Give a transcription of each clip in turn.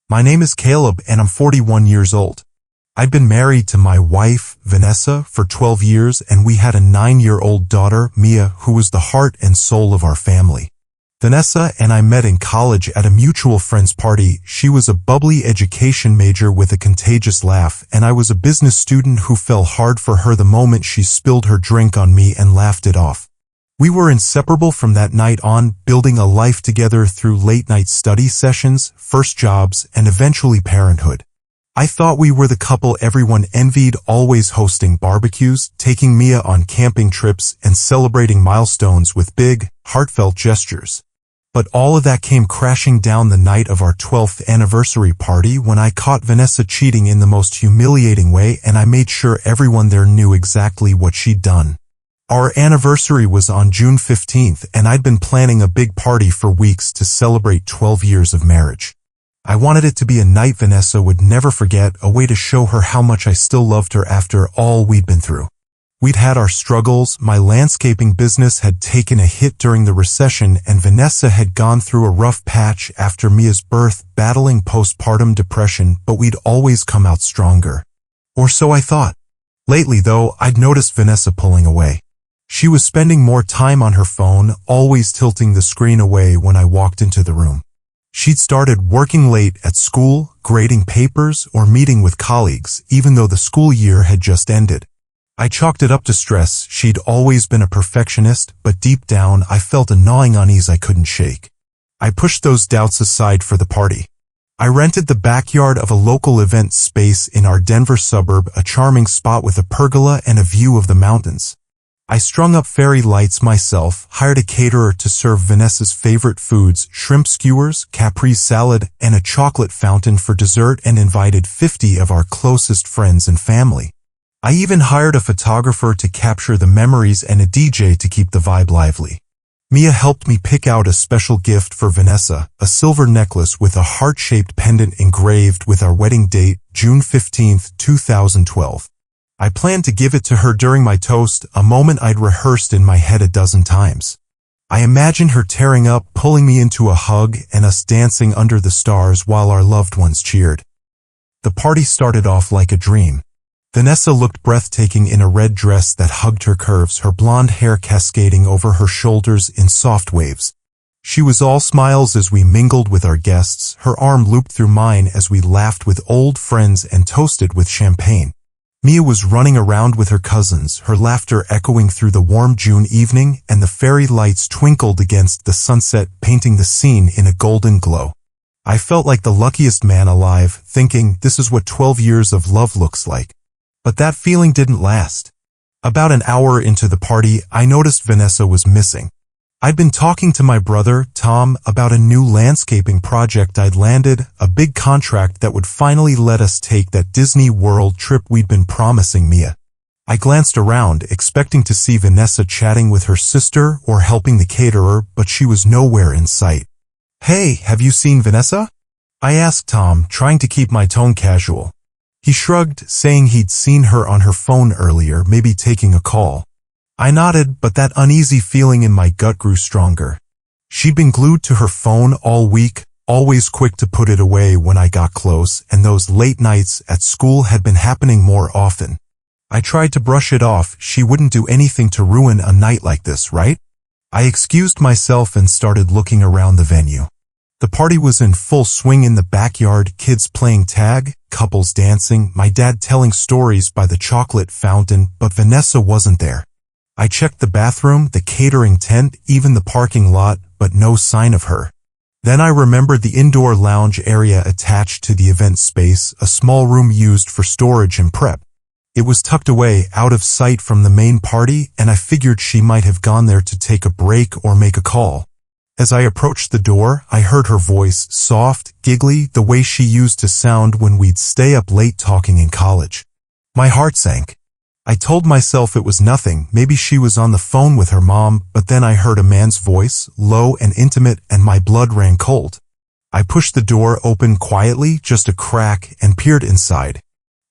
My name is Caleb and I'm 41 years old. I've been married to my wife, Vanessa, for 12 years and we had a 9-year-old daughter, Mia, who was the heart and soul of our family. Vanessa and I met in college at a mutual friend's party. She was a bubbly education major with a contagious laugh, and I was a business student who fell hard for her the moment she spilled her drink on me and laughed it off. We were inseparable from that night on, building a life together through late-night study sessions, first jobs, and eventually parenthood. I thought we were the couple everyone envied, always hosting barbecues, taking Mia on camping trips, and celebrating milestones with big, heartfelt gestures. But all of that came crashing down the night of our 12th anniversary party when I caught Vanessa cheating in the most humiliating way, and I made sure everyone there knew exactly what she'd done. Our anniversary was on June 15th, and I'd been planning a big party for weeks to celebrate 12 years of marriage. I wanted it to be a night Vanessa would never forget, a way to show her how much I still loved her after all we'd been through. We'd had our struggles, my landscaping business had taken a hit during the recession, and Vanessa had gone through a rough patch after Mia's birth, battling postpartum depression, but we'd always come out stronger. Or so I thought. Lately, though, I'd noticed Vanessa pulling away. She was spending more time on her phone, always tilting the screen away when I walked into the room. She'd started working late at school, grading papers, or meeting with colleagues, even though the school year had just ended. I chalked it up to stress. She'd always been a perfectionist, but deep down I felt a gnawing unease I couldn't shake. I pushed those doubts aside for the party. I rented the backyard of a local event space in our Denver suburb, a charming spot with a pergola and a view of the mountains. I strung up fairy lights myself, hired a caterer to serve Vanessa's favorite foods, shrimp skewers, caprese salad, and a chocolate fountain for dessert, and invited 50 of our closest friends and family. I even hired a photographer to capture the memories and a DJ to keep the vibe lively. Mia helped me pick out a special gift for Vanessa, a silver necklace with a heart-shaped pendant engraved with our wedding date, June 15, 2012. I planned to give it to her during my toast, a moment I'd rehearsed in my head a dozen times. I imagined her tearing up, pulling me into a hug, and us dancing under the stars while our loved ones cheered. The party started off like a dream. Vanessa looked breathtaking in a red dress that hugged her curves, her blonde hair cascading over her shoulders in soft waves. She was all smiles as we mingled with our guests, her arm looped through mine as we laughed with old friends and toasted with champagne. Mia was running around with her cousins, her laughter echoing through the warm June evening, and the fairy lights twinkled against the sunset, painting the scene in a golden glow. I felt like the luckiest man alive, thinking, this is what 12 years of love looks like. But that feeling didn't last. About an hour into the party, I noticed Vanessa was missing. I'd been talking to my brother, Tom, about a new landscaping project I'd landed, a big contract that would finally let us take that Disney World trip we'd been promising Mia. I glanced around, expecting to see Vanessa chatting with her sister or helping the caterer, but she was nowhere in sight. "Hey, have you seen Vanessa?" I asked Tom, trying to keep my tone casual. He shrugged, saying he'd seen her on her phone earlier, maybe taking a call. I nodded, but that uneasy feeling in my gut grew stronger. She'd been glued to her phone all week, always quick to put it away when I got close, and those late nights at school had been happening more often. I tried to brush it off. She wouldn't do anything to ruin a night like this, right? I excused myself and started looking around the venue. The party was in full swing in the backyard, kids playing tag, couples dancing, my dad telling stories by the chocolate fountain, but Vanessa wasn't there. I checked the bathroom, the catering tent, even the parking lot, but no sign of her. Then I remembered the indoor lounge area attached to the event space, a small room used for storage and prep. It was tucked away, out of sight from the main party, and I figured she might have gone there to take a break or make a call. As I approached the door, I heard her voice, soft, giggly, the way she used to sound when we'd stay up late talking in college. My heart sank. I told myself it was nothing, maybe she was on the phone with her mom, but then I heard a man's voice, low and intimate, and my blood ran cold. I pushed the door open quietly, just a crack, and peered inside.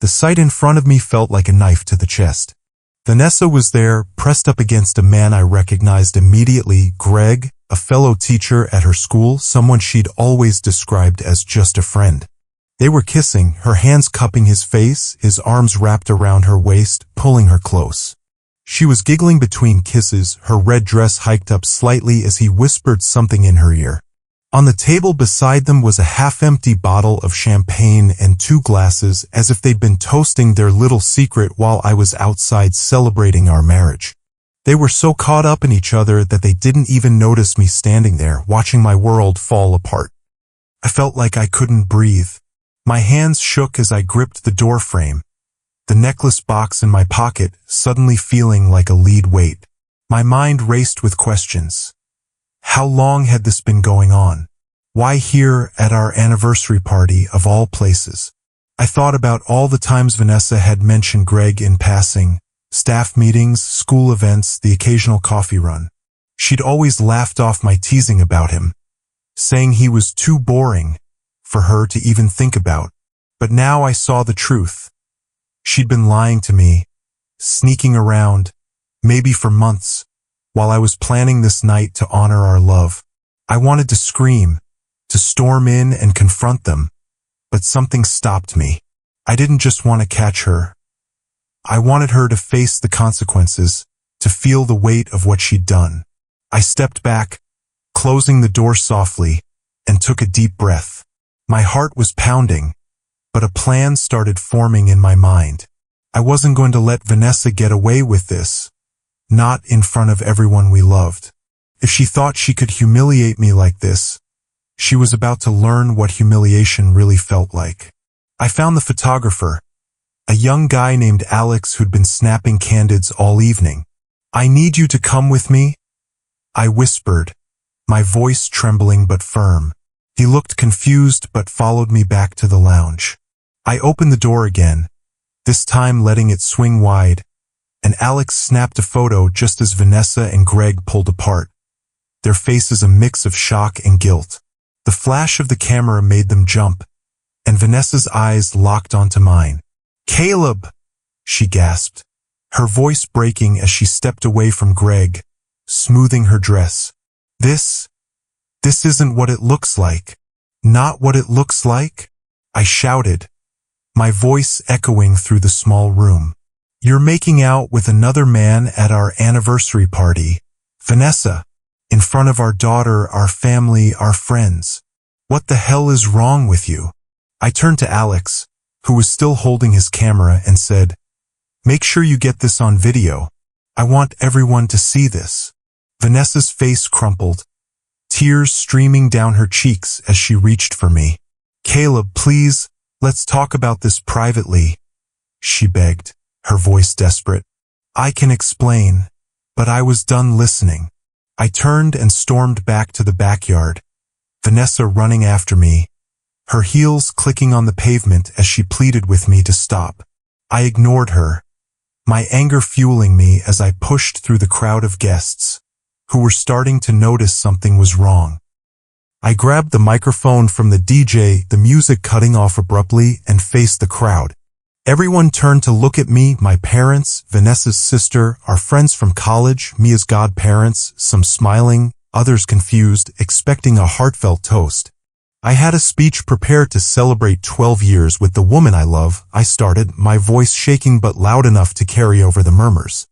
The sight in front of me felt like a knife to the chest. Vanessa was there, pressed up against a man I recognized immediately, Greg, a fellow teacher at her school, someone she'd always described as just a friend. They were kissing, her hands cupping his face, his arms wrapped around her waist, pulling her close. She was giggling between kisses, her red dress hiked up slightly as he whispered something in her ear. On the table beside them was a half-empty bottle of champagne and 2 glasses, as if they'd been toasting their little secret while I was outside celebrating our marriage. They were so caught up in each other that they didn't even notice me standing there, watching my world fall apart. I felt like I couldn't breathe. My hands shook as I gripped the door frame, the necklace box in my pocket suddenly feeling like a lead weight. My mind raced with questions. How long had this been going on? Why here at our anniversary party of all places? I thought about all the times Vanessa had mentioned Greg in passing, staff meetings, school events, the occasional coffee run. She'd always laughed off my teasing about him, saying he was too boring for her to even think about. But now I saw the truth. She'd been lying to me, sneaking around, maybe for months, while I was planning this night to honor our love. I wanted to scream, to storm in and confront them, but something stopped me. I didn't just want to catch her. I wanted her to face the consequences, to feel the weight of what she'd done. I stepped back, closing the door softly, and took a deep breath. My heart was pounding, but a plan started forming in my mind. I wasn't going to let Vanessa get away with this, not in front of everyone we loved. If she thought she could humiliate me like this, she was about to learn what humiliation really felt like. I found the photographer, a young guy named Alex who'd been snapping candids all evening. "I need you to come with me," I whispered, my voice trembling but firm. He looked confused but followed me back to the lounge. I opened the door again, this time letting it swing wide, and Alex snapped a photo just as Vanessa and Greg pulled apart, their faces a mix of shock and guilt. The flash of the camera made them jump, and Vanessa's eyes locked onto mine. "Caleb!" she gasped, her voice breaking as she stepped away from Greg, smoothing her dress. This isn't what it looks like. Not what it looks like?" I shouted, my voice echoing through the small room. "You're making out with another man at our anniversary party, Vanessa, in front of our daughter, our family, our friends. What the hell is wrong with you?" I turned to Alex, who was still holding his camera, and said, "Make sure you get this on video. I want everyone to see this." Vanessa's face crumpled, tears streaming down her cheeks as she reached for me. "Caleb, please, let's talk about this privately," she begged, her voice desperate. "I can explain," but I was done listening. I turned and stormed back to the backyard, Vanessa running after me, her heels clicking on the pavement as she pleaded with me to stop. I ignored her, my anger fueling me as I pushed through the crowd of guests, who were starting to notice something was wrong. I grabbed the microphone from the DJ, the music cutting off abruptly, and faced the crowd. Everyone turned to look at me, my parents, Vanessa's sister, our friends from college, Mia's godparents, some smiling, others confused, expecting a heartfelt toast. I had a speech prepared to celebrate 12 years with the woman I love, I started, my voice shaking but loud enough to carry over the murmurs.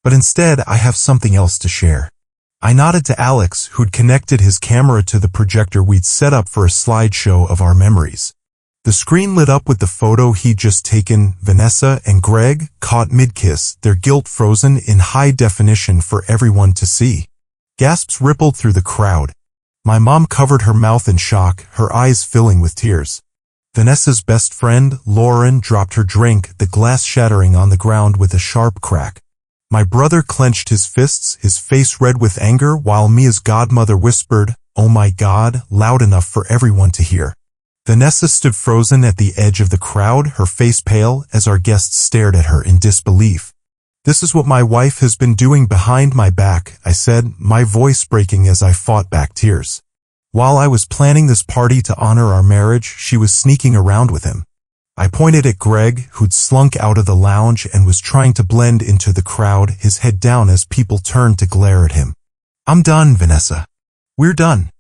But instead, I have something else to share. I nodded to Alex, who'd connected his camera to the projector we'd set up for a slideshow of our memories. The screen lit up with the photo he'd just taken, Vanessa and Greg, caught mid-kiss, their guilt frozen in high definition for everyone to see. Gasps rippled through the crowd. My mom covered her mouth in shock, her eyes filling with tears. Vanessa's best friend, Lauren, dropped her drink, the glass shattering on the ground with a sharp crack. My brother clenched his fists, his face red with anger, while Mia's godmother whispered, "Oh my God," loud enough for everyone to hear. Vanessa stood frozen at the edge of the crowd, her face pale, as our guests stared at her in disbelief. "This is what my wife has been doing behind my back," I said, my voice breaking as I fought back tears. "While I was planning this party to honor our marriage, she was sneaking around with him." I pointed at Greg, who'd slunk out of the lounge and was trying to blend into the crowd, his head down as people turned to glare at him. "I'm done, Vanessa. We're done.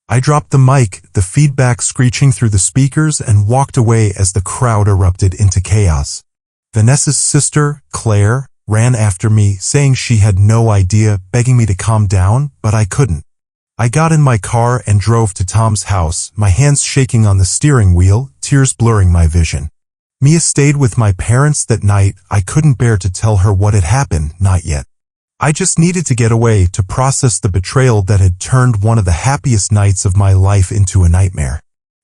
I dropped the mic, the feedback screeching through the speakers, and walked away as the crowd erupted into chaos. Vanessa's sister, Claire, ran after me, saying she had no idea, begging me to calm down, but I couldn't. I got in my car and drove to Tom's house, my hands shaking on the steering wheel, tears blurring my vision. Mia stayed with my parents that night. I couldn't bear to tell her what had happened, not yet. I just needed to get away to process the betrayal that had turned one of the happiest nights of my life into a nightmare.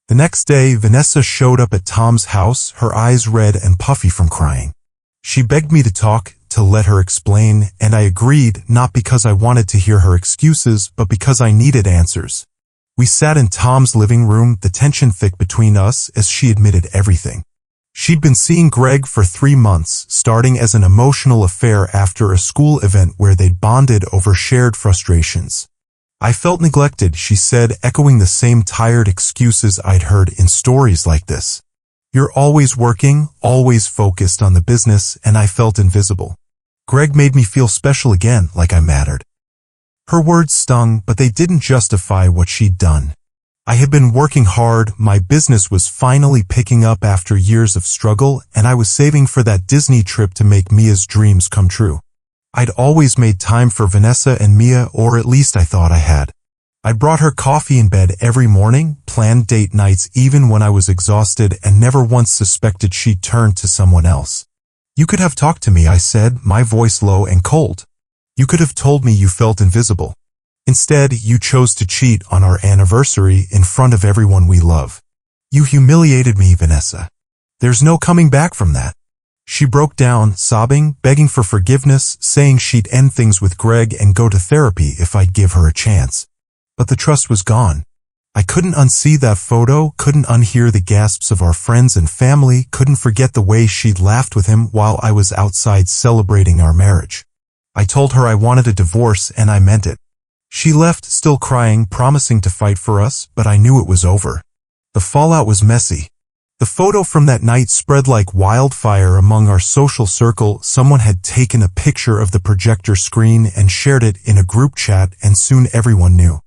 The next day, Vanessa showed up at Tom's house, her eyes red and puffy from crying. She begged me to talk, to let her explain, and I agreed, not because I wanted to hear her excuses, but because I needed answers. We sat in Tom's living room, the tension thick between us as she admitted everything. She'd been seeing Greg for 3 months, starting as an emotional affair after a school event where they'd bonded over shared frustrations. I felt neglected, she said, echoing the same tired excuses I'd heard in stories like this. You're always working, always focused on the business, and I felt invisible. Greg made me feel special again, like I mattered. Her words stung, but they didn't justify what she'd done. I had been working hard, my business was finally picking up after years of struggle, and I was saving for that Disney trip to make Mia's dreams come true. I'd always made time for Vanessa and Mia, or at least I thought I had. I brought her coffee in bed every morning, planned date nights even when I was exhausted, and never once suspected she'd turned to someone else. You could have talked to me, I said, my voice low and cold. You could have told me you felt invisible. Instead, you chose to cheat on our anniversary in front of everyone we love. You humiliated me, Vanessa. There's no coming back from that. She broke down, sobbing, begging for forgiveness, saying she'd end things with Greg and go to therapy if I'd give her a chance. But the trust was gone. I couldn't unsee that photo, couldn't unhear the gasps of our friends and family, couldn't forget the way she'd laughed with him while I was outside celebrating our marriage. I told her I wanted a divorce, and I meant it. She left, still crying, promising to fight for us, but I knew it was over. The fallout was messy. The photo from that night spread like wildfire among our social circle. Someone had taken a picture of the projector screen and shared it in a group chat, and soon everyone knew.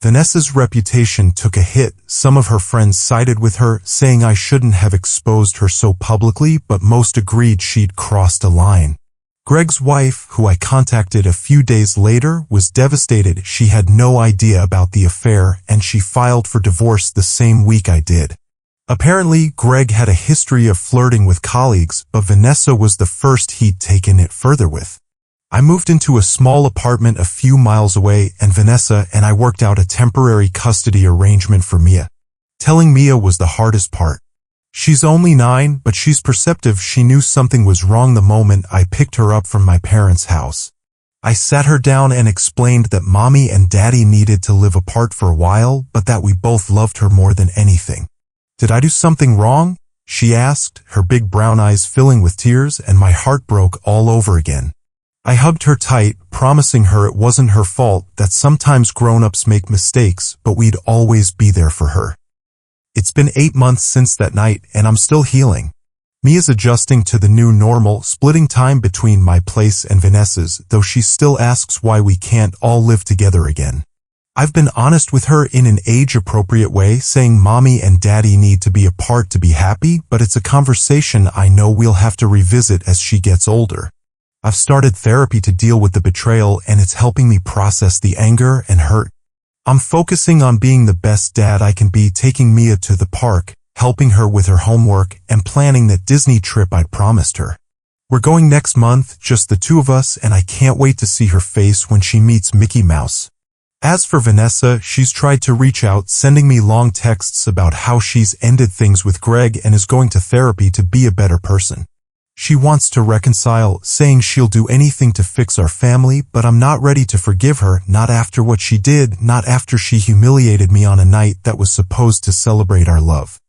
Vanessa's reputation took a hit. Some of her friends sided with her, saying I shouldn't have exposed her so publicly, but most agreed she'd crossed a line. Greg's wife, who I contacted a few days later, was devastated. She had no idea about the affair, and she filed for divorce the same week I did. Apparently, Greg had a history of flirting with colleagues, but Vanessa was the first he'd taken it further with. I moved into a small apartment a few miles away, and Vanessa and I worked out a temporary custody arrangement for Mia. Telling Mia was the hardest part. She's only 9, but she's perceptive. She knew something was wrong the moment I picked her up from my parents' house. I sat her down and explained that Mommy and Daddy needed to live apart for a while, but that we both loved her more than anything. Did I do something wrong? She asked, her big brown eyes filling with tears, and my heart broke all over again. I hugged her tight, promising her it wasn't her fault, that sometimes grown-ups make mistakes, but we'd always be there for her. It's been 8 months since that night, and I'm still healing. Mia's adjusting to the new normal, splitting time between my place and Vanessa's, though she still asks why we can't all live together again. I've been honest with her in an age-appropriate way, saying Mommy and Daddy need to be apart to be happy, but it's a conversation I know we'll have to revisit as she gets older. I've started therapy to deal with the betrayal, and it's helping me process the anger and hurt. I'm focusing on being the best dad I can be, taking Mia to the park, helping her with her homework, and planning that Disney trip I'd promised her. We're going next month, just the two of us, and I can't wait to see her face when she meets Mickey Mouse. As for Vanessa, she's tried to reach out, sending me long texts about how she's ended things with Greg and is going to therapy to be a better person. She wants to reconcile, saying she'll do anything to fix our family, but I'm not ready to forgive her, not after what she did, not after she humiliated me on a night that was supposed to celebrate our love.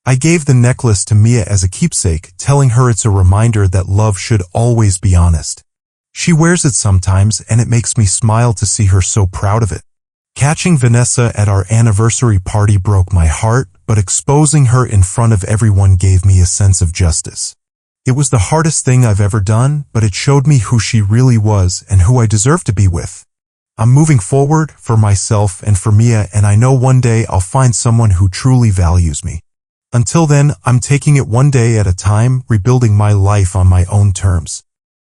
I gave the necklace to Mia as a keepsake, telling her it's a reminder that love should always be honest. She wears it sometimes, and it makes me smile to see her so proud of it. Catching Vanessa at our anniversary party broke my heart, but exposing her in front of everyone gave me a sense of justice. It was the hardest thing I've ever done, but it showed me who she really was and who I deserve to be with. I'm moving forward for myself and for Mia, and I know one day I'll find someone who truly values me. Until then, I'm taking it one day at a time, rebuilding my life on my own terms.